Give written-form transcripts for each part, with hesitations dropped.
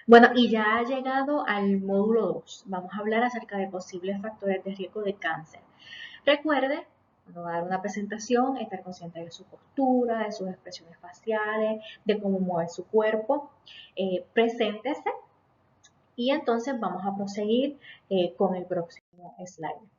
Bueno, y ya ha llegado al módulo 2. Vamos a hablar acerca de posibles factores de riesgo de cáncer. Recuerde, cuando va a dar una presentación, estar consciente de su postura, de sus expresiones faciales, de cómo mueve su cuerpo. Preséntese y entonces vamos a proseguir con el próximo slide.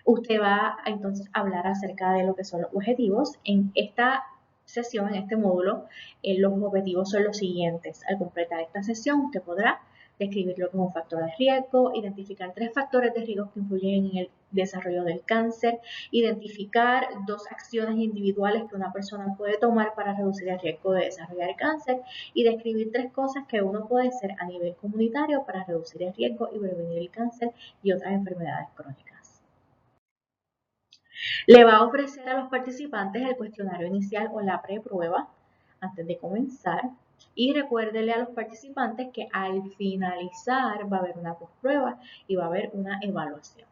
Usted va a entonces hablar acerca de lo que son los objetivos. En esta sesión, en este módulo, los objetivos son los siguientes. Al completar esta sesión, usted podrá describir lo que es un factor de riesgo, identificar 3 factores de riesgo que influyen en el desarrollo del cáncer, identificar 2 acciones individuales que una persona puede tomar para reducir el riesgo de desarrollar cáncer y describir 3 cosas que uno puede hacer a nivel comunitario para reducir el riesgo y prevenir el cáncer y otras enfermedades crónicas. Le va a ofrecer a los participantes el cuestionario inicial o la preprueba antes de comenzar y recuérdele a los participantes que al finalizar va a haber una postprueba y va a haber una evaluación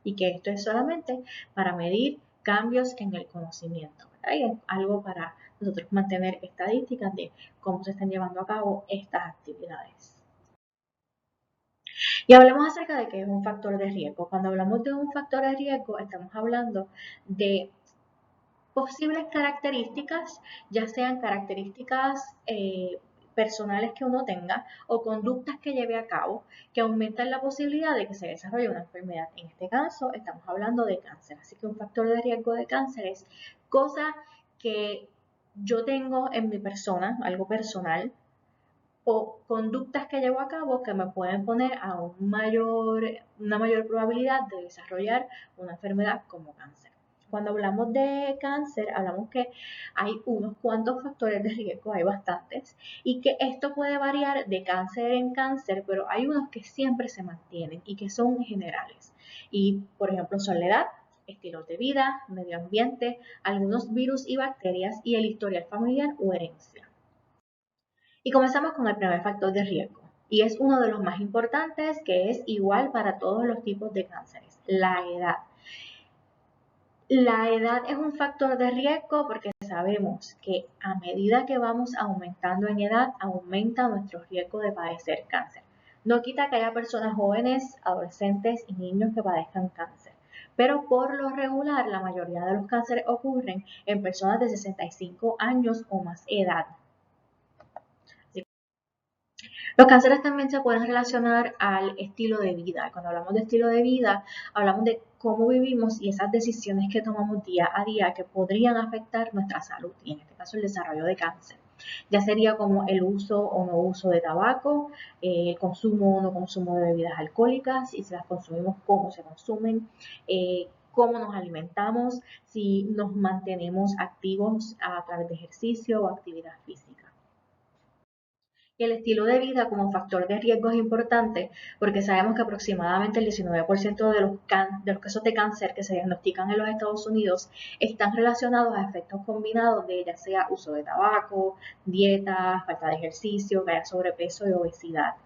y que esto es solamente para medir cambios en el conocimiento, ¿verdad? Y es algo para nosotros mantener estadísticas de cómo se están llevando a cabo estas actividades. Y hablemos acerca de qué es un factor de riesgo. Cuando hablamos de un factor de riesgo, estamos hablando de posibles características, ya sean características personales que uno tenga o conductas que lleve a cabo que aumentan la posibilidad de que se desarrolle una enfermedad. En este caso estamos hablando de cáncer, así que un factor de riesgo de cáncer es cosa que yo tengo en mi persona, algo personal, o conductas que llevo a cabo que me pueden poner a una mayor probabilidad de desarrollar una enfermedad como cáncer. Cuando hablamos de cáncer, hablamos que hay unos cuantos factores de riesgo, hay bastantes, y que esto puede variar de cáncer en cáncer, pero hay unos que siempre se mantienen y que son generales. Y, por ejemplo, son la edad, estilos de vida, medio ambiente, algunos virus y bacterias y el historial familiar o herencia. Y comenzamos con el primer factor de riesgo, y es uno de los más importantes, que es igual para todos los tipos de cánceres, la edad. La edad es un factor de riesgo porque sabemos que a medida que vamos aumentando en edad, aumenta nuestro riesgo de padecer cáncer. No quita que haya personas jóvenes, adolescentes y niños que padezcan cáncer, pero por lo regular la mayoría de los cánceres ocurren en personas de 65 años o más edad. Los cánceres también se pueden relacionar al estilo de vida. Cuando hablamos de estilo de vida, hablamos de cómo vivimos y esas decisiones que tomamos día a día que podrían afectar nuestra salud y en este caso el desarrollo de cáncer. Ya sería como el uso o no uso de tabaco, el consumo o no consumo de bebidas alcohólicas y si las consumimos, cómo se consumen, cómo nos alimentamos, si nos mantenemos activos a través de ejercicio o actividad física. Y el estilo de vida como factor de riesgo es importante porque sabemos que aproximadamente el 19% de los casos de cáncer que se diagnostican en los Estados Unidos están relacionados a efectos combinados de ya sea uso de tabaco, dieta, falta de ejercicio, que haya sobrepeso y obesidad.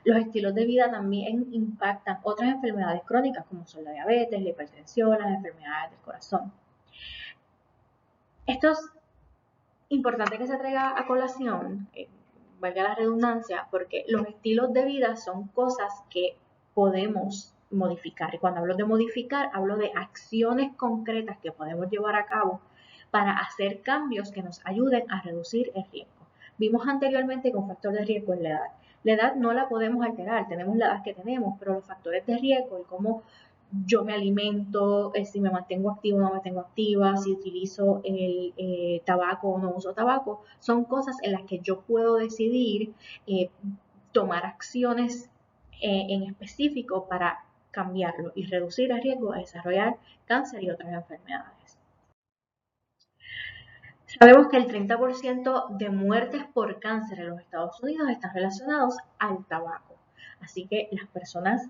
Los estilos de vida también impactan otras enfermedades crónicas como son la diabetes, la hipertensión, las enfermedades del corazón. Esto es importante que se traiga a colación, valga la redundancia, porque los estilos de vida son cosas que podemos modificar. Y cuando hablo de modificar, hablo de acciones concretas que podemos llevar a cabo para hacer cambios que nos ayuden a reducir el riesgo. Vimos anteriormente que un factor de riesgo es la edad. La edad no la podemos alterar, tenemos la edad que tenemos, pero los factores de riesgo y cómo yo me alimento, si me mantengo activa o no me mantengo activa, si utilizo el tabaco o no uso tabaco, son cosas en las que yo puedo decidir tomar acciones en específico para cambiarlo y reducir el riesgo de desarrollar cáncer y otras enfermedades. Sabemos que el 30% de muertes por cáncer en los Estados Unidos están relacionados al tabaco. Así que las personas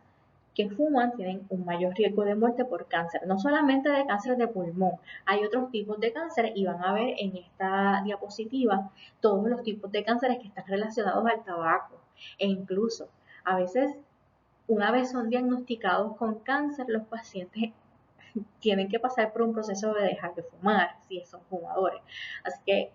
que fuman tienen un mayor riesgo de muerte por cáncer, no solamente de cáncer de pulmón, hay otros tipos de cáncer y van a ver en esta diapositiva todos los tipos de cánceres que están relacionados al tabaco e incluso a veces una vez son diagnosticados con cáncer los pacientes tienen que pasar por un proceso de dejar de fumar si son fumadores. Así que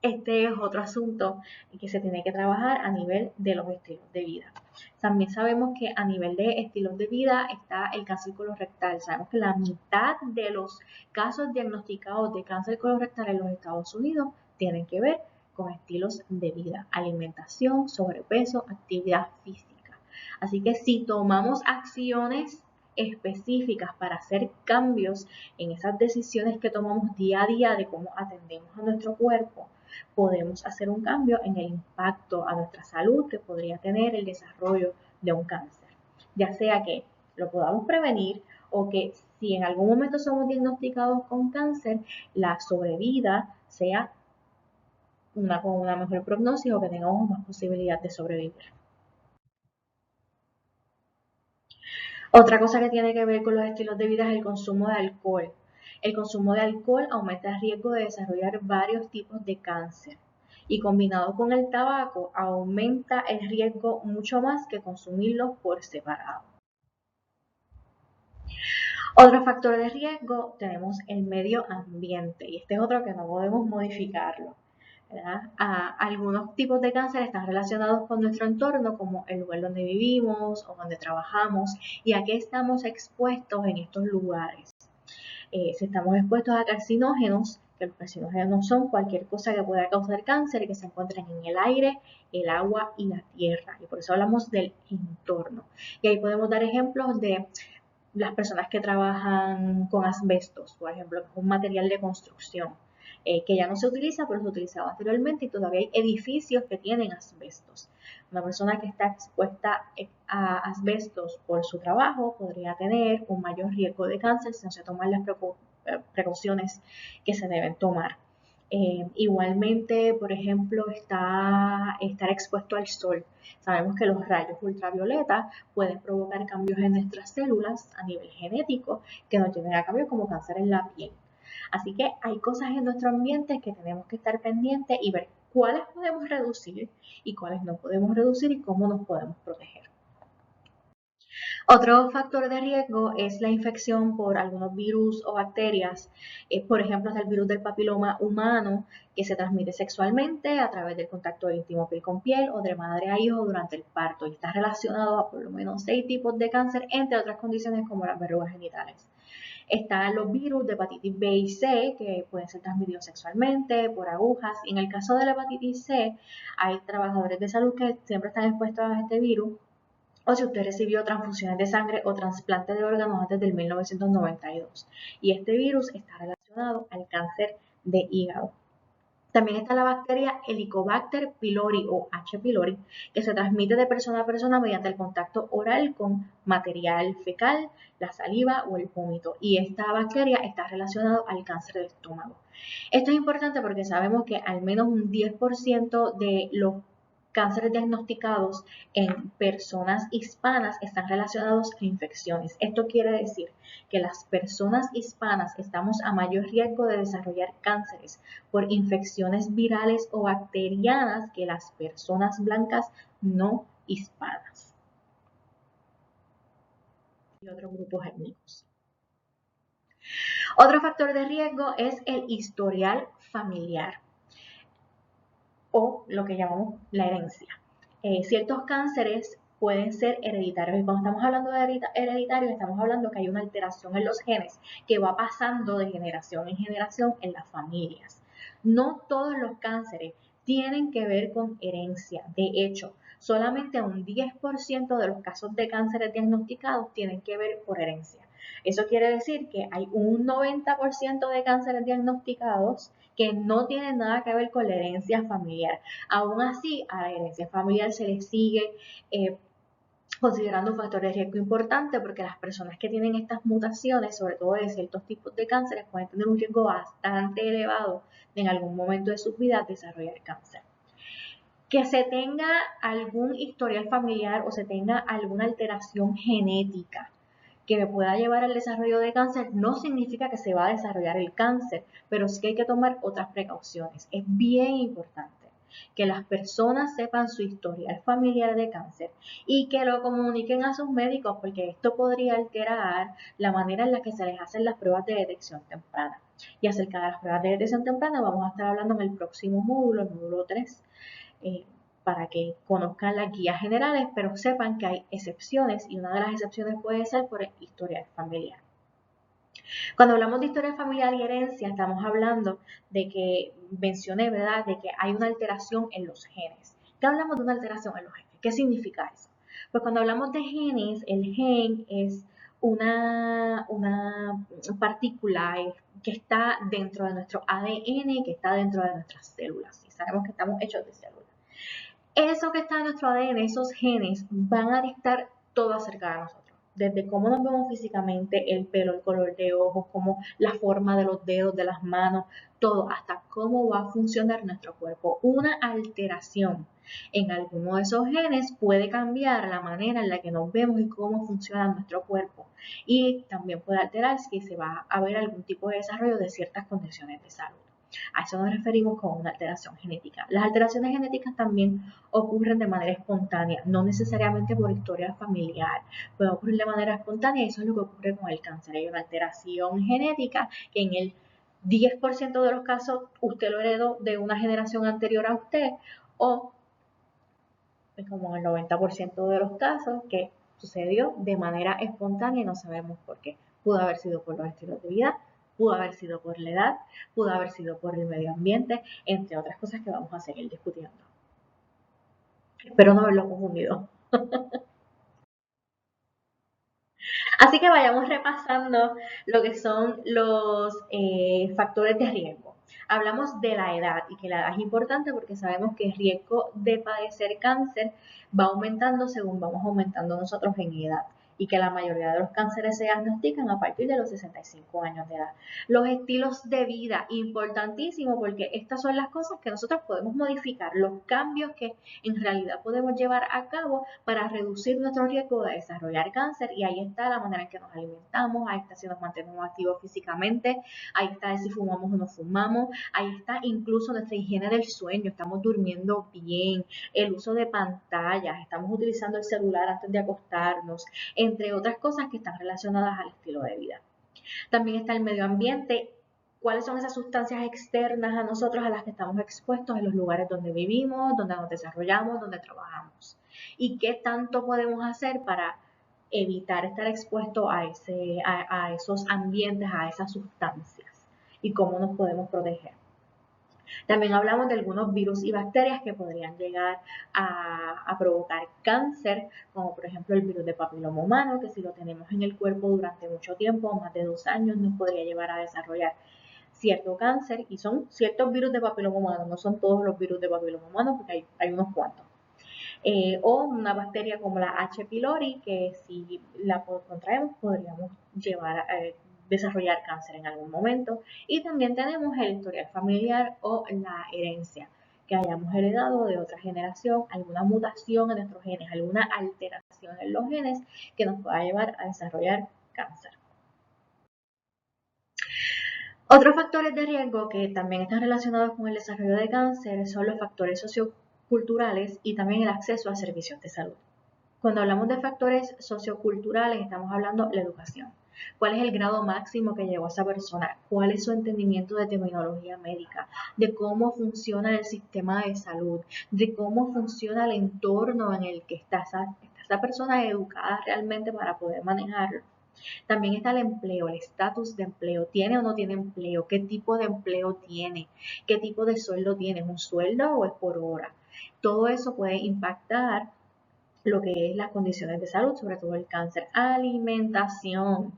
este es otro asunto que se tiene que trabajar a nivel de los estilos de vida. También sabemos que a nivel de estilos de vida está el cáncer colorectal. Sabemos que la mitad de los casos diagnosticados de cáncer colorectal en los Estados Unidos tienen que ver con estilos de vida, alimentación, sobrepeso, actividad física. Así que si tomamos acciones específicas para hacer cambios en esas decisiones que tomamos día a día de cómo atendemos a nuestro cuerpo, podemos hacer un cambio en el impacto a nuestra salud que podría tener el desarrollo de un cáncer. Ya sea que lo podamos prevenir o que si en algún momento somos diagnosticados con cáncer, la sobrevida sea con una mejor prognosis o que tengamos más posibilidad de sobrevivir. Otra cosa que tiene que ver con los estilos de vida es el consumo de alcohol. El consumo de alcohol aumenta el riesgo de desarrollar varios tipos de cáncer y combinado con el tabaco aumenta el riesgo mucho más que consumirlo por separado. Otro factor de riesgo tenemos el medio ambiente y este es otro que no podemos modificarlo. Algunos tipos de cáncer están relacionados con nuestro entorno, como el lugar donde vivimos o donde trabajamos y a qué estamos expuestos en estos lugares. Si estamos expuestos a carcinógenos, que los carcinógenos son cualquier cosa que pueda causar cáncer y que se encuentren en el aire, el agua y la tierra. Y por eso hablamos del entorno. Y ahí podemos dar ejemplos de las personas que trabajan con asbestos, por ejemplo, que es un material de construcción que ya no se utiliza, pero se utilizaba anteriormente y todavía hay edificios que tienen asbestos. Una persona que está expuesta a asbestos por su trabajo podría tener un mayor riesgo de cáncer si no se toman las precauciones que se deben tomar. Igualmente, por ejemplo, estar expuesto al sol. Sabemos que los rayos ultravioleta pueden provocar cambios en nuestras células a nivel genético que nos lleven a cambios como cáncer en la piel. Así que hay cosas en nuestro ambiente que tenemos que estar pendientes y ver cuáles podemos reducir y cuáles no podemos reducir y cómo nos podemos proteger. Otro factor de riesgo es la infección por algunos virus o bacterias. Por ejemplo, es el virus del papiloma humano que se transmite sexualmente a través del contacto íntimo piel con piel o de madre a hijo durante el parto y está relacionado a por lo menos 6 tipos de cáncer, entre otras condiciones como las verrugas genitales. Están los virus de hepatitis B y C que pueden ser transmitidos sexualmente, por agujas. Y en el caso de la hepatitis C, hay trabajadores de salud que siempre están expuestos a este virus. O si usted recibió transfusiones de sangre o trasplante de órganos antes del 1992. Y este virus está relacionado al cáncer de hígado. También está la bacteria Helicobacter pylori o H. pylori, que se transmite de persona a persona mediante el contacto oral con material fecal, la saliva o el vómito. Y esta bacteria está relacionada al cáncer del estómago. Esto es importante porque sabemos que al menos un 10% de los cánceres diagnosticados en personas hispanas están relacionados a infecciones. Esto quiere decir que las personas hispanas estamos a mayor riesgo de desarrollar cánceres por infecciones virales o bacterianas que las personas blancas no hispanas y otros grupos étnicos. Otro factor de riesgo es el historial familiar o lo que llamamos la herencia. Ciertos cánceres pueden ser hereditarios y cuando estamos hablando de hereditarios estamos hablando que hay una alteración en los genes que va pasando de generación en generación en las familias. No todos los cánceres tienen que ver con herencia. De hecho, solamente un 10% de los casos de cánceres diagnosticados tienen que ver por herencia. Eso quiere decir que hay un 90% de cánceres diagnosticados que no tienen nada que ver con la herencia familiar. Aún así, a la herencia familiar se le sigue considerando un factor de riesgo importante porque las personas que tienen estas mutaciones, sobre todo de ciertos tipos de cánceres, pueden tener un riesgo bastante elevado de en algún momento de sus vidas desarrollar cáncer. Que se tenga algún historial familiar o se tenga alguna alteración genética que me pueda llevar al desarrollo de cáncer no significa que se va a desarrollar el cáncer, pero sí que hay que tomar otras precauciones. Es bien importante que las personas sepan su historial familiar de cáncer y que lo comuniquen a sus médicos, porque esto podría alterar la manera en la que se les hacen las pruebas de detección temprana. Y acerca de las pruebas de detección temprana vamos a estar hablando en el próximo módulo, el módulo 3, para que conozcan las guías generales, pero sepan que hay excepciones y una de las excepciones puede ser por historial familiar. Cuando hablamos de historia familiar y herencia, estamos hablando de que mencioné, ¿verdad?, de que hay una alteración en los genes. ¿Qué hablamos de una alteración en los genes? ¿Qué significa eso? Pues cuando hablamos de genes, el gen es una partícula que está dentro de nuestro ADN, que está dentro de nuestras células. Y sabemos que estamos hechos de células. Eso que está en nuestro ADN, esos genes, van a dictar todo acerca de nosotros. Desde cómo nos vemos físicamente, el pelo, el color de ojos, como la forma de los dedos, de las manos, todo, hasta cómo va a funcionar nuestro cuerpo. Una alteración en alguno de esos genes puede cambiar la manera en la que nos vemos y cómo funciona nuestro cuerpo. Y también puede alterar si se va a ver algún tipo de desarrollo de ciertas condiciones de salud. A eso nos referimos con una alteración genética. Las alteraciones genéticas también ocurren de manera espontánea, no necesariamente por historia familiar, pueden ocurrir de manera espontánea y eso es lo que ocurre con el cáncer. Hay una alteración genética que en el 10% de los casos usted lo heredó de una generación anterior a usted o como en el 90% de los casos que sucedió de manera espontánea y no sabemos por qué. Pudo haber sido por los estilos de vida, pudo haber sido por la edad, pudo haber sido por el medio ambiente, entre otras cosas que vamos a seguir discutiendo. Espero no haberlo confundido. Así que vayamos repasando lo que son los factores de riesgo. Hablamos de la edad y que la edad es importante porque sabemos que el riesgo de padecer cáncer va aumentando según vamos aumentando nosotros en edad y que la mayoría de los cánceres se diagnostican a partir de los 65 años de edad. Los estilos de vida, importantísimo porque estas son las cosas que nosotros podemos modificar, los cambios que en realidad podemos llevar a cabo para reducir nuestro riesgo de desarrollar cáncer y ahí está la manera en que nos alimentamos, ahí está si nos mantenemos activos físicamente, ahí está si fumamos o no fumamos, ahí está incluso nuestra higiene del sueño, estamos durmiendo bien, el uso de pantallas, estamos utilizando el celular antes de acostarnos, entre otras cosas que están relacionadas al estilo de vida. También está el medio ambiente, cuáles son esas sustancias externas a nosotros a las que estamos expuestos en los lugares donde vivimos, donde nos desarrollamos, donde trabajamos. Y qué tanto podemos hacer para evitar estar expuestos a esos ambientes, a esas sustancias y cómo nos podemos proteger. También hablamos de algunos virus y bacterias que podrían llegar a provocar cáncer, como por ejemplo el virus de papiloma humano, que si lo tenemos en el cuerpo durante mucho tiempo, más de 2 años, nos podría llevar a desarrollar cierto cáncer y son ciertos virus de papiloma humano, no son todos los virus de papiloma humano porque hay unos cuantos. O una bacteria como la H. pylori, que si la contraemos podríamos llevar a desarrollar cáncer en algún momento. Y también tenemos el historial familiar o la herencia, que hayamos heredado de otra generación, alguna mutación en nuestros genes, alguna alteración en los genes que nos pueda llevar a desarrollar cáncer. Otros factores de riesgo que también están relacionados con el desarrollo de cáncer son los factores socioculturales y también el acceso a servicios de salud. Cuando hablamos de factores socioculturales, estamos hablando de la educación. ¿Cuál es el grado máximo que llegó esa persona? ¿Cuál es su entendimiento de terminología médica? De cómo funciona el sistema de salud, de cómo funciona el entorno en el que está esa persona educada realmente para poder manejarlo. También está el empleo, el estatus de empleo. ¿Tiene o no tiene empleo? ¿Qué tipo de empleo tiene? ¿Qué tipo de sueldo tiene? ¿Es un sueldo o es por hora? Todo eso puede impactar lo que es las condiciones de salud, sobre todo el cáncer. Alimentación.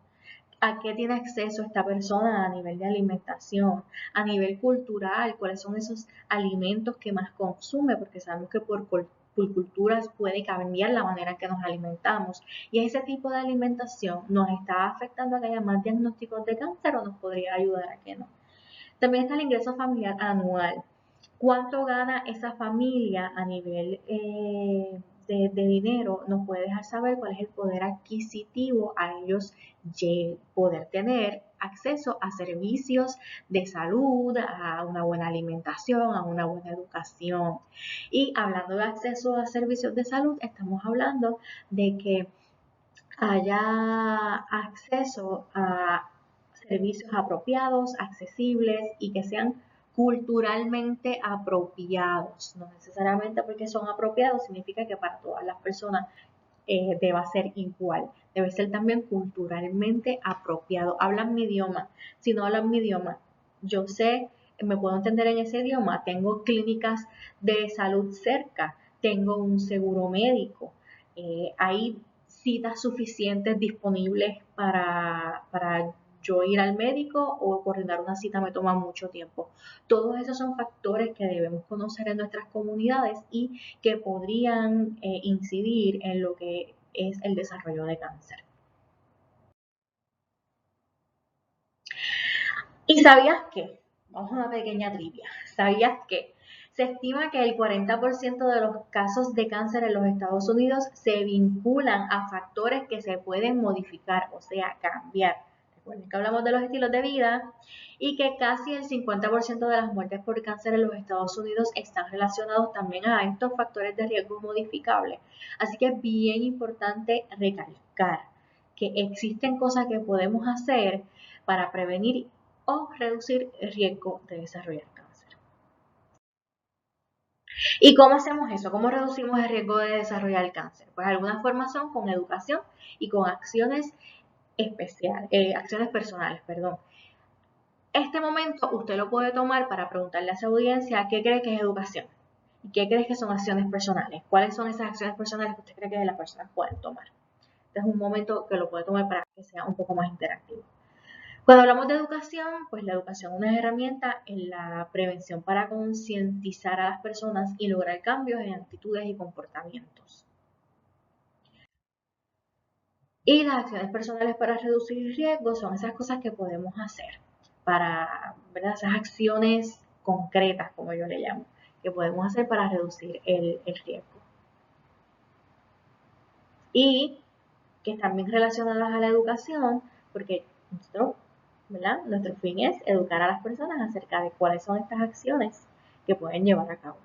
¿A qué tiene acceso esta persona a nivel de alimentación? A nivel cultural, ¿cuáles son esos alimentos que más consume? Porque sabemos que por culturas puede cambiar la manera en que nos alimentamos. Y ese tipo de alimentación nos está afectando a que haya más diagnósticos de cáncer o nos podría ayudar a que no. También está el ingreso familiar anual. ¿Cuánto gana esa familia a nivel de dinero? Nos puede dejar saber cuál es el poder adquisitivo a ellos poder tener acceso a servicios de salud, a una buena alimentación, a una buena educación. Y hablando de acceso a servicios de salud, estamos hablando de que haya acceso a servicios apropiados, accesibles y que sean culturalmente apropiados. No necesariamente porque son apropiados significa que para todas las personas deba ser igual. Debe ser también culturalmente apropiado. Hablan mi idioma. Si no hablan mi idioma, yo sé, me puedo entender en ese idioma. Tengo clínicas de salud cerca. Tengo un seguro médico. Hay citas suficientes disponibles para yo ir al médico o coordinar una cita me toma mucho tiempo. Todos esos son factores que debemos conocer en nuestras comunidades y que podrían incidir en lo que es el desarrollo de cáncer. ¿Y sabías qué? Vamos a una pequeña trivia. ¿Sabías qué? Se estima que el 40% de los casos de cáncer en los Estados Unidos se vinculan a factores que se pueden modificar, o sea, cambiar. Recuerden que hablamos de los estilos de vida y que casi el 50% de las muertes por cáncer en los Estados Unidos están relacionados también a estos factores de riesgo modificables. Así que es bien importante recalcar que existen cosas que podemos hacer para prevenir o reducir el riesgo de desarrollar cáncer. ¿Y cómo hacemos eso? ¿Cómo reducimos el riesgo de desarrollar cáncer? Pues algunas formas son con educación y con acciones especiales, acciones personales, perdón. Este momento usted lo puede tomar para preguntarle a su audiencia qué cree que es educación y qué cree que son acciones personales. ¿Cuáles son esas acciones personales que usted cree que las personas pueden tomar? Este es un momento que lo puede tomar para que sea un poco más interactivo. Cuando hablamos de educación, pues la educación es una herramienta en la prevención para concientizar a las personas y lograr cambios en actitudes y comportamientos. Y las acciones personales para reducir riesgos son esas cosas que podemos hacer para, ¿verdad? Esas acciones concretas, como yo le llamo, que podemos hacer para reducir el riesgo. Y que están bien relacionadas a la educación, porque nuestro fin es educar a las personas acerca de cuáles son estas acciones que pueden llevar a cabo.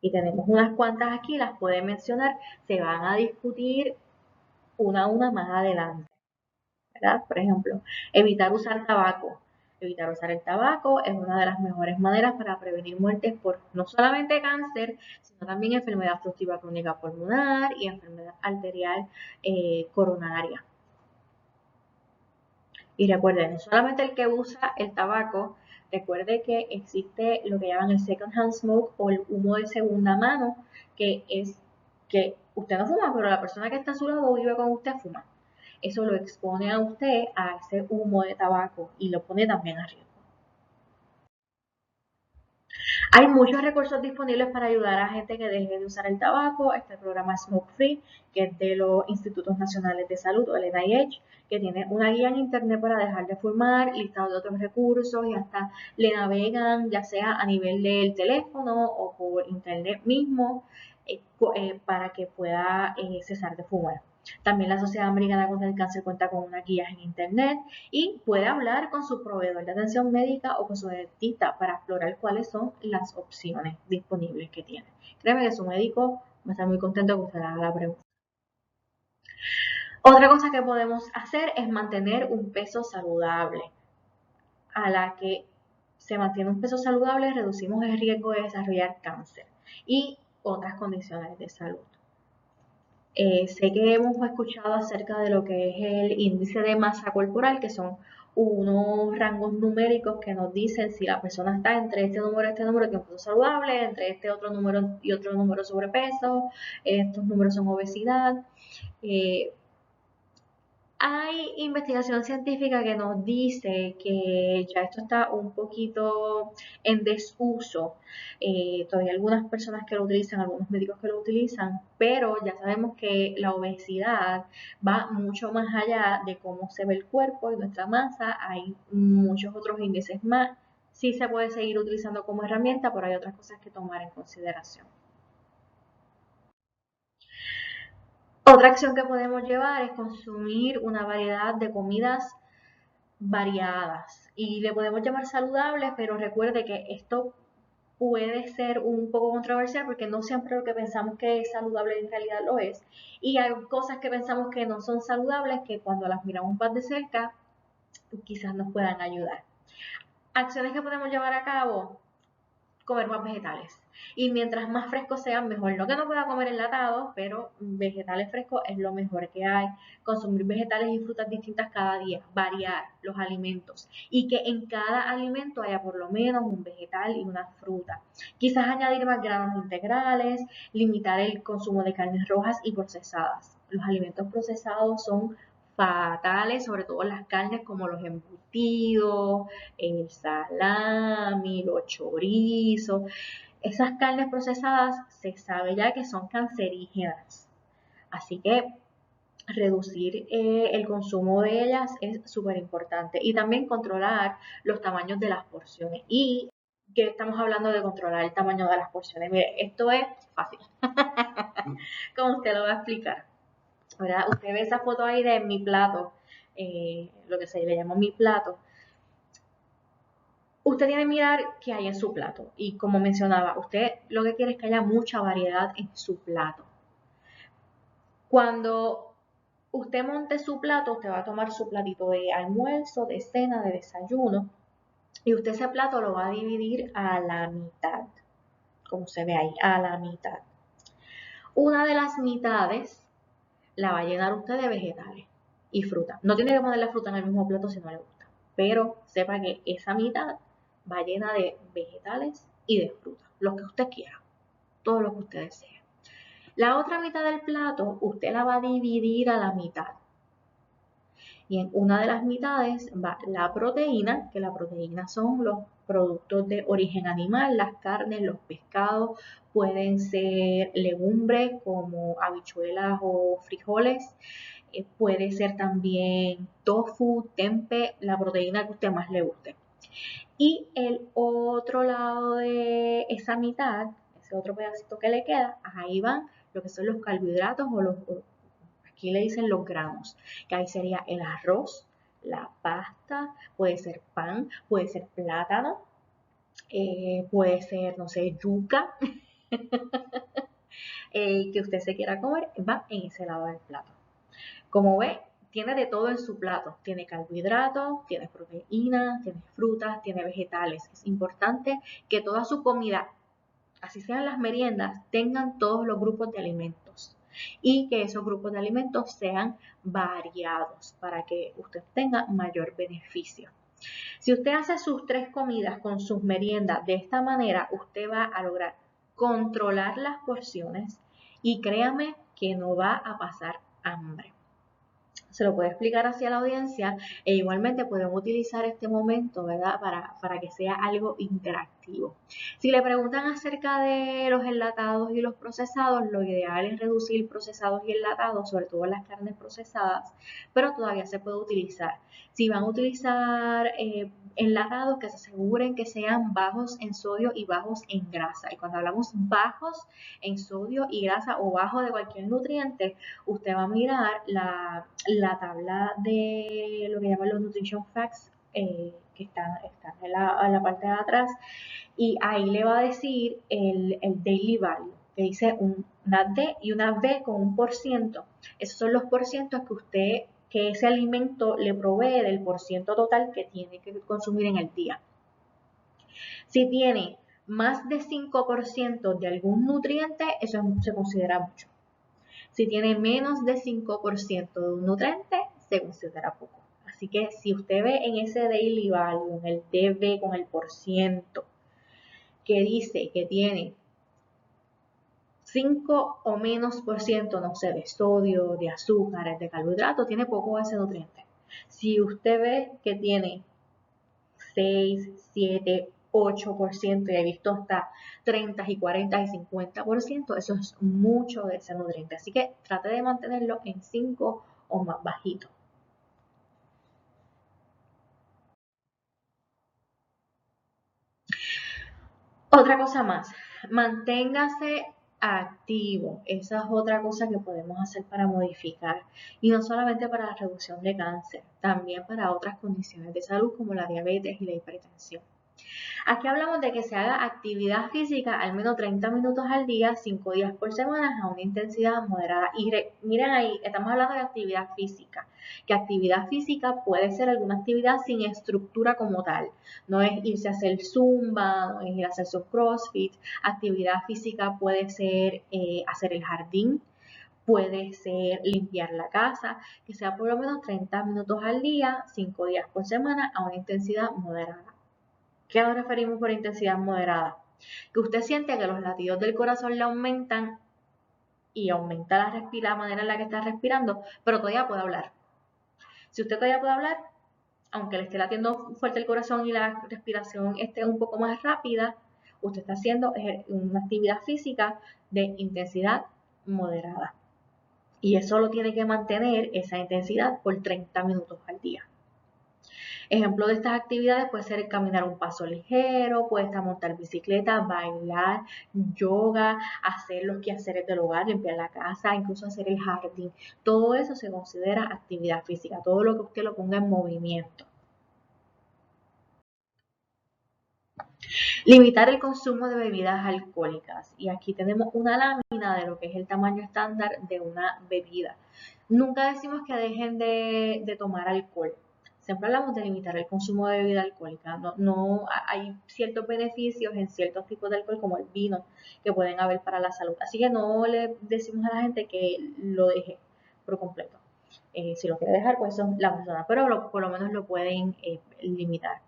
Y tenemos unas cuantas aquí, las puede mencionar, se van a discutir una a una más adelante, ¿verdad? Por ejemplo, evitar usar tabaco. Evitar usar el tabaco es una de las mejores maneras para prevenir muertes por no solamente cáncer, sino también enfermedad obstructiva crónica pulmonar y enfermedad arterial coronaria. Y recuerden, no solamente el que usa el tabaco, recuerde que existe lo que llaman el second hand smoke o el humo de segunda mano, que es que usted no fuma, pero la persona que está a su lado o vive con usted fuma. Eso lo expone a usted a ese humo de tabaco y lo pone también a riesgo. Hay muchos recursos disponibles para ayudar a gente que deje de usar el tabaco. Este programa Smoke Free, que es de los Institutos Nacionales de Salud, o el NIH, que tiene una guía en internet para dejar de fumar, listado de otros recursos y hasta le navegan ya sea a nivel del teléfono o por internet mismo para que pueda cesar de fumar. También la Sociedad Americana contra el Cáncer cuenta con unas guías en internet y puede hablar con su proveedor de atención médica o con su dentista para explorar cuáles son las opciones disponibles que tiene. Créeme que su médico va a estar muy contento que usted haga la pregunta. Otra cosa que podemos hacer es mantener un peso saludable. A la que se mantiene un peso saludable, reducimos el riesgo de desarrollar cáncer y otras condiciones de salud. Sé que hemos escuchado acerca de lo que es el índice de masa corporal, que son unos rangos numéricos que nos dicen si la persona está entre este número y este número, que es un peso saludable, entre este otro número y otro número sobrepeso, estos números son obesidad. Hay investigación científica que nos dice que ya esto está un poquito en desuso. Todavía hay algunas personas que lo utilizan, algunos médicos que lo utilizan, pero ya sabemos que la obesidad va mucho más allá de cómo se ve el cuerpo y nuestra masa. Hay muchos otros índices más. Sí se puede seguir utilizando como herramienta, pero hay otras cosas que tomar en consideración. Otra acción que podemos llevar es consumir una variedad de comidas variadas y le podemos llamar saludables, pero recuerde que esto puede ser un poco controversial porque no siempre lo que pensamos que es saludable en realidad lo es. Y hay cosas que pensamos que no son saludables que cuando las miramos más de cerca quizás nos puedan ayudar. Acciones que podemos llevar a cabo: comer más vegetales. Y mientras más frescos sean, mejor. No que no pueda comer enlatados, pero vegetales frescos es lo mejor que hay. Consumir vegetales y frutas distintas cada día. Variar los alimentos. Y que en cada alimento haya por lo menos un vegetal y una fruta. Quizás añadir más granos integrales. Limitar el consumo de carnes rojas y procesadas. Los alimentos procesados son fatales, sobre todo las carnes como los embutidos, el salami, los chorizos. Esas carnes procesadas se sabe ya que son cancerígenas. Así que reducir el consumo de ellas es súper importante. Y también controlar los tamaños de las porciones. Y que estamos hablando de controlar el tamaño de las porciones. Mire, esto es fácil. Como usted lo va a explicar, ¿verdad? Usted ve esa foto ahí de mi plato, lo que se le llama mi plato. Usted tiene que mirar qué hay en su plato. Y como mencionaba, usted lo que quiere es que haya mucha variedad en su plato. Cuando usted monte su plato, usted va a tomar su platito de almuerzo, de cena, de desayuno. Y usted ese plato lo va a dividir a la mitad. Como se ve ahí, a la mitad. Una de las mitades la va a llenar usted de vegetales y fruta. No tiene que poner la fruta en el mismo plato si no le gusta. Pero sepa que esa mitad va llena de vegetales y de fruta. Lo que usted quiera. Todo lo que usted desee. La otra mitad del plato usted la va a dividir a la mitad. Y en una de las mitades va la proteína, que la proteína son los productos de origen animal, las carnes, los pescados, pueden ser legumbres como habichuelas o frijoles, puede ser también tofu, tempe, la proteína que a usted más le guste. Y el otro lado de esa mitad, ese otro pedacito que le queda, ahí van lo que son los carbohidratos aquí le dicen los granos, que ahí sería el arroz, la pasta, puede ser pan, puede ser plátano, puede ser, no sé, yuca, que usted se quiera comer, va en ese lado del plato. Como ve, tiene de todo en su plato. Tiene carbohidratos, tiene proteína, tiene frutas, tiene vegetales. Es importante que toda su comida, así sean las meriendas, tengan todos los grupos de alimentos y que esos grupos de alimentos sean variados para que usted tenga mayor beneficio. Si usted hace sus 3 comidas con sus meriendas de esta manera, usted va a lograr controlar las porciones y créame que no va a pasar hambre. Se lo puede explicar hacia la audiencia e igualmente podemos utilizar este momento, ¿verdad? Para que sea algo interactivo. Si le preguntan acerca de los enlatados y los procesados, lo ideal es reducir procesados y enlatados, sobre todo las carnes procesadas, pero todavía se puede utilizar. Si van a utilizar enlatados, que se aseguren que sean bajos en sodio y bajos en grasa. Y cuando hablamos bajos en sodio y grasa o bajo de cualquier nutriente, usted va a mirar la tabla de lo que llaman los Nutrition Facts, que están en la parte de atrás, y ahí le va a decir el Daily Value, que dice una D y una B con un por ciento. Esos son los porcientos que ese alimento le provee del porciento total que tiene que consumir en el día. Si tiene más de 5% de algún nutriente, eso se considera mucho. Si tiene menos de 5% de un nutriente, se considera poco. Así que si usted ve en ese Daily Value, en el DV con el porciento, que dice que tiene 5 o menos por ciento, no sé, de sodio, de azúcares, de carbohidratos, tiene poco ese nutriente. Si usted ve que tiene 6, 7, 8% y he visto hasta 30 y 40 y 50%, eso es mucho de ese nutriente. Así que trate de mantenerlo en 5 o más bajito. Otra cosa más, manténgase activo. Esa es otra cosa que podemos hacer para modificar. Y no solamente para la reducción de cáncer, también para otras condiciones de salud como la diabetes y la hipertensión. Aquí hablamos de que se haga actividad física al menos 30 minutos al día, 5 días por semana, a una intensidad moderada. Y miren ahí, estamos hablando de actividad física, que actividad física puede ser alguna actividad sin estructura como tal. No es irse a hacer zumba, no es ir a hacer su crossfit. Actividad física puede ser hacer el jardín, puede ser limpiar la casa, que sea por lo menos 30 minutos al día, 5 días por semana, a una intensidad moderada. ¿Qué nos referimos por intensidad moderada? Que usted siente que los latidos del corazón le aumentan y aumenta la manera en la que está respirando, pero todavía puede hablar. Si usted todavía puede hablar, aunque le esté latiendo fuerte el corazón y la respiración esté un poco más rápida, usted está haciendo una actividad física de intensidad moderada. Y eso lo tiene que mantener, esa intensidad, por 30 minutos al día. Ejemplo de estas actividades puede ser caminar un paso ligero, puede estar montar bicicleta, bailar, yoga, hacer los quehaceres del hogar, limpiar la casa, incluso hacer el jardín. Todo eso se considera actividad física, todo lo que usted lo ponga en movimiento. Limitar el consumo de bebidas alcohólicas. Y aquí tenemos una lámina de lo que es el tamaño estándar de una bebida. Nunca decimos que dejen de tomar alcohol. Siempre hablamos de limitar el consumo de bebida alcohólica. No hay ciertos beneficios en ciertos tipos de alcohol, como el vino, que pueden haber para la salud. Así que no le decimos a la gente que lo deje por completo. Si lo quiere dejar, pues son la persona, pero por lo menos lo pueden limitar.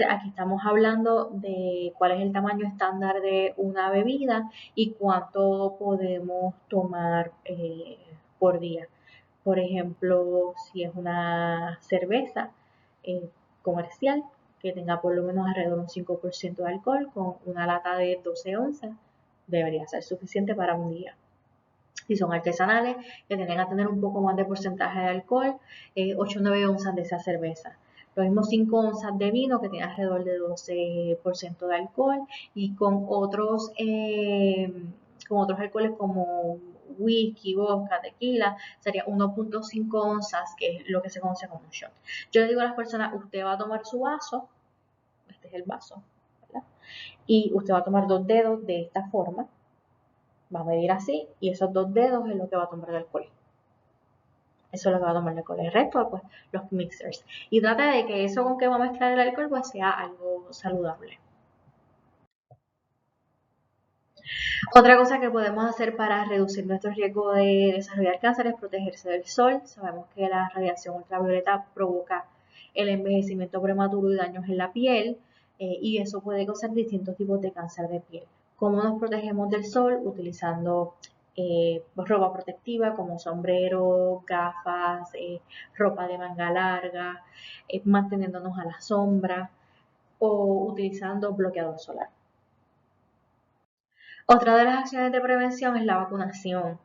Aquí estamos hablando de cuál es el tamaño estándar de una bebida y cuánto podemos tomar por día. Por ejemplo, si es una cerveza comercial que tenga por lo menos alrededor de un 5% de alcohol con una lata de 12 onzas, debería ser suficiente para un día. Si son artesanales, que tienden a tener un poco más de porcentaje de alcohol, 8 o 9 onzas de esa cerveza. Lo mismo 5 onzas de vino, que tiene alrededor de 12% de alcohol, y con otros alcoholes como whisky, vodka, tequila, sería 1.5 onzas, que es lo que se conoce como un shot. Yo le digo a las personas, usted va a tomar su vaso, este es el vaso, ¿verdad? Y usted va a tomar 2 dedos de esta forma, va a medir así, y esos 2 dedos es lo que va a tomar el alcohol. Eso es lo que va a tomar el alcohol. El resto, pues, los mixers. Y trata de que eso con que va a mezclar el alcohol, pues, sea algo saludable. Otra cosa que podemos hacer para reducir nuestro riesgo de desarrollar cáncer es protegerse del sol. Sabemos que la radiación ultravioleta provoca el envejecimiento prematuro y daños en la piel, y eso puede causar distintos tipos de cáncer de piel. ¿Cómo nos protegemos del sol? Utilizando ropa protectiva como sombrero, gafas, ropa de manga larga, manteniéndonos a la sombra o utilizando bloqueador solar. Otra de las acciones de prevención es la vacunación.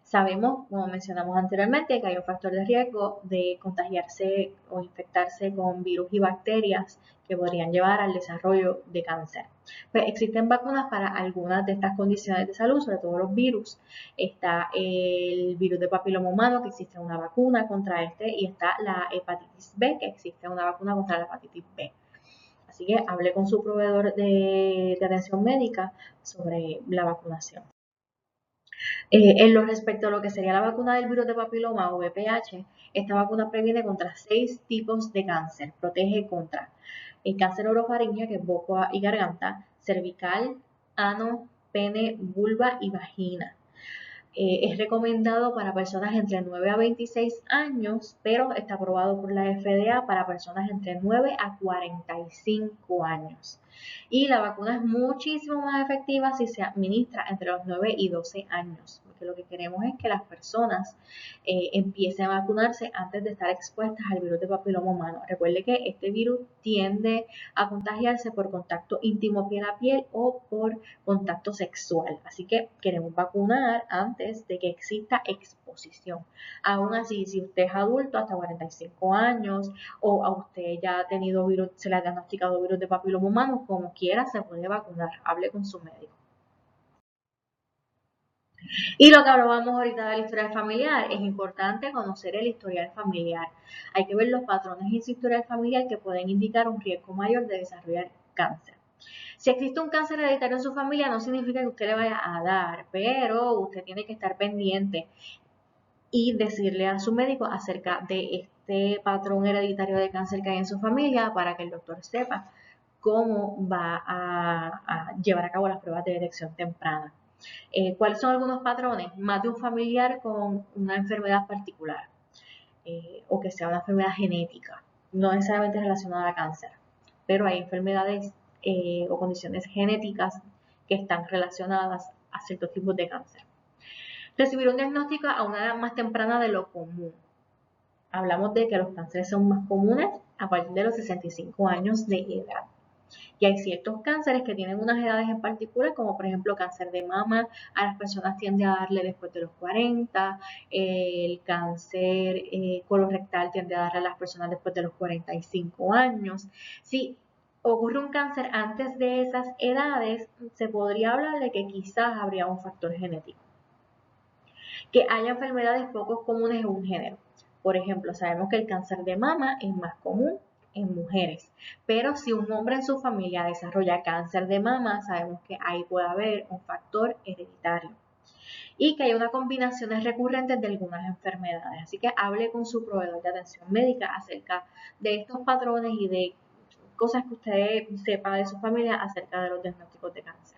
Sabemos, como mencionamos anteriormente, que hay un factor de riesgo de contagiarse o infectarse con virus y bacterias que podrían llevar al desarrollo de cáncer. Pues existen vacunas para algunas de estas condiciones de salud, sobre todo los virus. Está el virus de papiloma humano, que existe una vacuna contra este, y está la hepatitis B, que existe una vacuna contra la hepatitis B. Así que hable con su proveedor de atención médica sobre la vacunación. En lo respecto a lo que sería la vacuna del virus de papiloma o VPH, esta vacuna previene contra 6 tipos de cáncer. Protege contra el cáncer orofaringea, que es boca y garganta, cervical, ano, pene, vulva y vagina. Es recomendado para personas entre 9 a 26 años, pero está aprobado por la FDA para personas entre 9 a 45 años. Y la vacuna es muchísimo más efectiva si se administra entre los 9 y 12 años, porque lo que queremos es que las personas empiecen a vacunarse antes de estar expuestas al virus de papiloma humano. Recuerde que este virus tiende a contagiarse por contacto íntimo piel a piel o por contacto sexual. Así que queremos vacunar antes de que exista exposición. Aún así, si usted es adulto hasta 45 años o a usted ya ha tenido virus, se le ha diagnosticado virus de papiloma humano, como quiera se puede vacunar. Hable con su médico. Y lo que hablábamos ahorita de la historia familiar, es importante conocer el historial familiar. Hay que ver los patrones en su historial familiar que pueden indicar un riesgo mayor de desarrollar cáncer. Si existe un cáncer hereditario en su familia, no significa que usted le vaya a dar, pero usted tiene que estar pendiente y decirle a su médico acerca de este patrón hereditario de cáncer que hay en su familia para que el doctor sepa cómo va a llevar a cabo las pruebas de detección temprana. ¿Cuáles son algunos patrones? Más de un familiar con una enfermedad particular o que sea una enfermedad genética, no necesariamente relacionada a cáncer, pero hay enfermedades o condiciones genéticas que están relacionadas a ciertos tipos de cáncer. Recibir un diagnóstico a una edad más temprana de lo común. Hablamos de que los cánceres son más comunes a partir de los 65 años de edad. Y hay ciertos cánceres que tienen unas edades en particular, como por ejemplo cáncer de mama, a las personas tiende a darle después de los 40, el cáncer colorectal tiende a darle a las personas después de los 45 años. Si ocurre un cáncer antes de esas edades, se podría hablar de que quizás habría un factor genético. Que haya enfermedades poco comunes en un género. Por ejemplo, sabemos que el cáncer de mama es más común en mujeres, pero si un hombre en su familia desarrolla cáncer de mama, sabemos que ahí puede haber un factor hereditario y que hay una combinación recurrentes de algunas enfermedades. Así que hable con su proveedor de atención médica acerca de estos patrones y de cosas que usted sepa de su familia acerca de los diagnósticos de cáncer.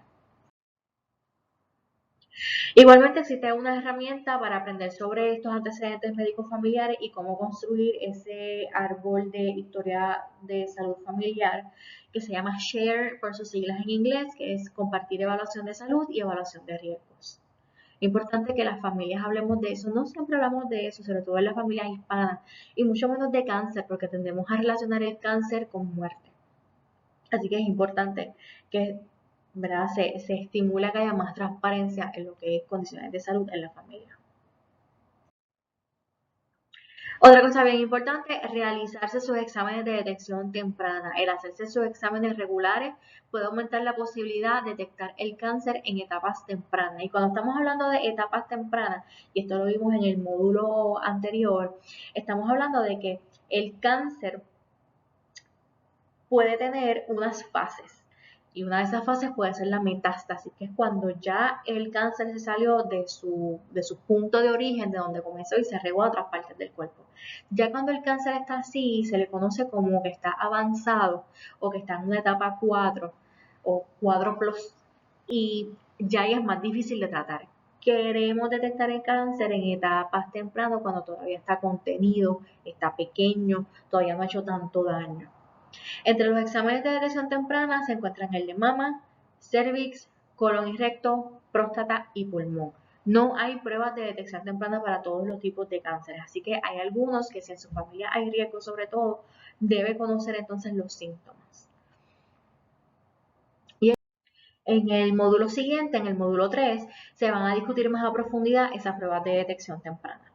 Igualmente existe una herramienta para aprender sobre estos antecedentes médicos familiares y cómo construir ese árbol de historia de salud familiar que se llama SHARE por sus siglas en inglés, que es compartir evaluación de salud y evaluación de riesgos. Es importante que las familias hablemos de eso, no siempre hablamos de eso, sobre todo en las familias hispanas, y mucho menos de cáncer, porque tendemos a relacionar el cáncer con muerte. Así que es importante que ¿verdad? Se estimula que haya más transparencia en lo que es condiciones de salud en la familia. Otra cosa bien importante es realizarse sus exámenes de detección temprana. El hacerse sus exámenes regulares puede aumentar la posibilidad de detectar el cáncer en etapas tempranas. Y cuando estamos hablando de etapas tempranas, y esto lo vimos en el módulo anterior, estamos hablando de que el cáncer puede tener unas fases. Y una de esas fases puede ser la metástasis, que es cuando ya el cáncer se salió de su punto de origen, de donde comenzó y se regó a otras partes del cuerpo. Ya cuando el cáncer está así, se le conoce como que está avanzado o que está en una etapa 4 o 4 plus y ya es más difícil de tratar. Queremos detectar el cáncer en etapas tempranas cuando todavía está contenido, está pequeño, todavía no ha hecho tanto daño. Entre los exámenes de detección temprana se encuentran el de mama, cervix, colon y recto, próstata y pulmón. No hay pruebas de detección temprana para todos los tipos de cánceres, así que hay algunos que si en su familia hay riesgo sobre todo, debe conocer entonces los síntomas. Y en el módulo siguiente, en el módulo 3, se van a discutir más a profundidad esas pruebas de detección temprana.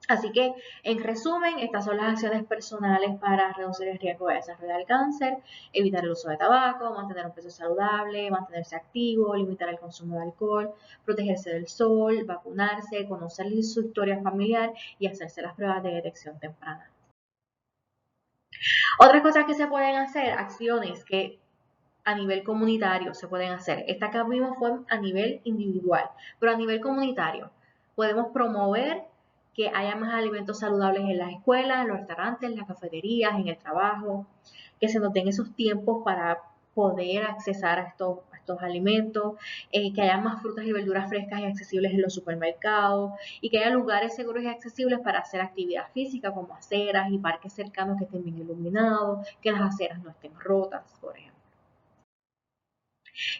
Así que, en resumen, estas son las acciones personales para reducir el riesgo de desarrollar cáncer, evitar el uso de tabaco, mantener un peso saludable, mantenerse activo, limitar el consumo de alcohol, protegerse del sol, vacunarse, conocer su historia familiar y hacerse las pruebas de detección temprana. Otras cosas que se pueden hacer, acciones que a nivel comunitario se pueden hacer. Esta que vimos fue a nivel individual, pero a nivel comunitario podemos promover que haya más alimentos saludables en las escuelas, en los restaurantes, en las cafeterías, en el trabajo, que se nos den esos tiempos para poder accesar a estos alimentos, que haya más frutas y verduras frescas y accesibles en los supermercados y que haya lugares seguros y accesibles para hacer actividad física como aceras y parques cercanos que estén bien iluminados, que las aceras no estén rotas, por ejemplo.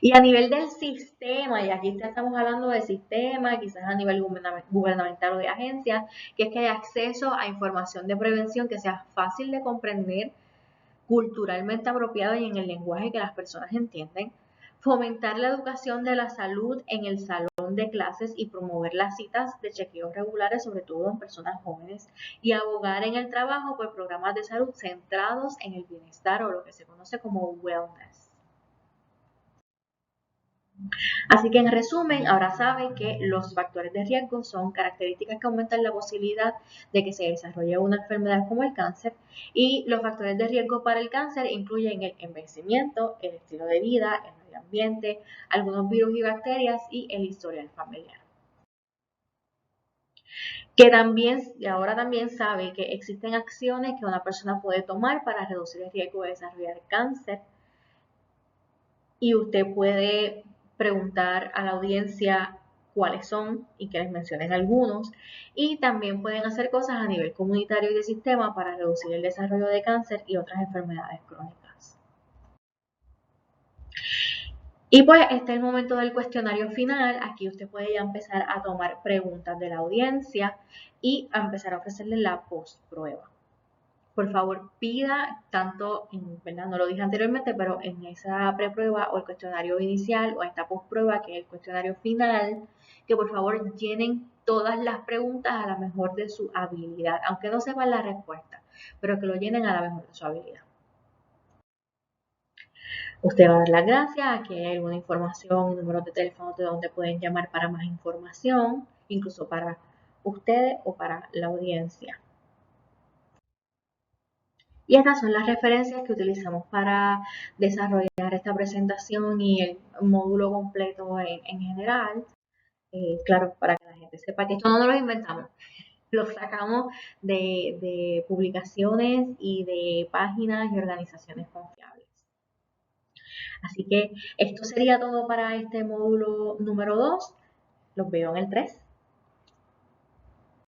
Y a nivel del sistema, y aquí estamos hablando de sistema, quizás a nivel gubernamental o de agencias, que es que haya acceso a información de prevención que sea fácil de comprender, culturalmente apropiado y en el lenguaje que las personas entienden, fomentar la educación de la salud en el salón de clases y promover las citas de chequeos regulares, sobre todo en personas jóvenes, y abogar en el trabajo por programas de salud centrados en el bienestar o lo que se conoce como wellness. Así que en resumen, ahora saben que los factores de riesgo son características que aumentan la posibilidad de que se desarrolle una enfermedad como el cáncer, y los factores de riesgo para el cáncer incluyen el envejecimiento, el estilo de vida, el medio ambiente, algunos virus y bacterias y el historial familiar. Que también, ahora también sabe que existen acciones que una persona puede tomar para reducir el riesgo de desarrollar cáncer, y usted puede preguntar a la audiencia cuáles son y que les mencionen algunos, y también pueden hacer cosas a nivel comunitario y de sistema para reducir el desarrollo de cáncer y otras enfermedades crónicas. Y pues este es el momento del cuestionario final. Aquí usted puede ya empezar a tomar preguntas de la audiencia y a empezar a ofrecerle la postprueba. Por favor, pida tanto, ¿verdad? No lo dije anteriormente, pero en esa preprueba o el cuestionario inicial o esta postprueba, que es el cuestionario final, que por favor llenen todas las preguntas a la mejor de su habilidad, aunque no sepan la respuesta, pero que lo llenen a la mejor de su habilidad. Usted va a dar las gracias, aquí hay alguna información, números de teléfono de donde pueden llamar para más información, incluso para ustedes o para la audiencia. Y estas son las referencias que utilizamos para desarrollar esta presentación y el módulo completo en general. Claro, para que la gente sepa que esto no lo inventamos, lo sacamos de publicaciones y de páginas y organizaciones confiables. Así que esto sería todo para este módulo número 2. Los veo en el 3.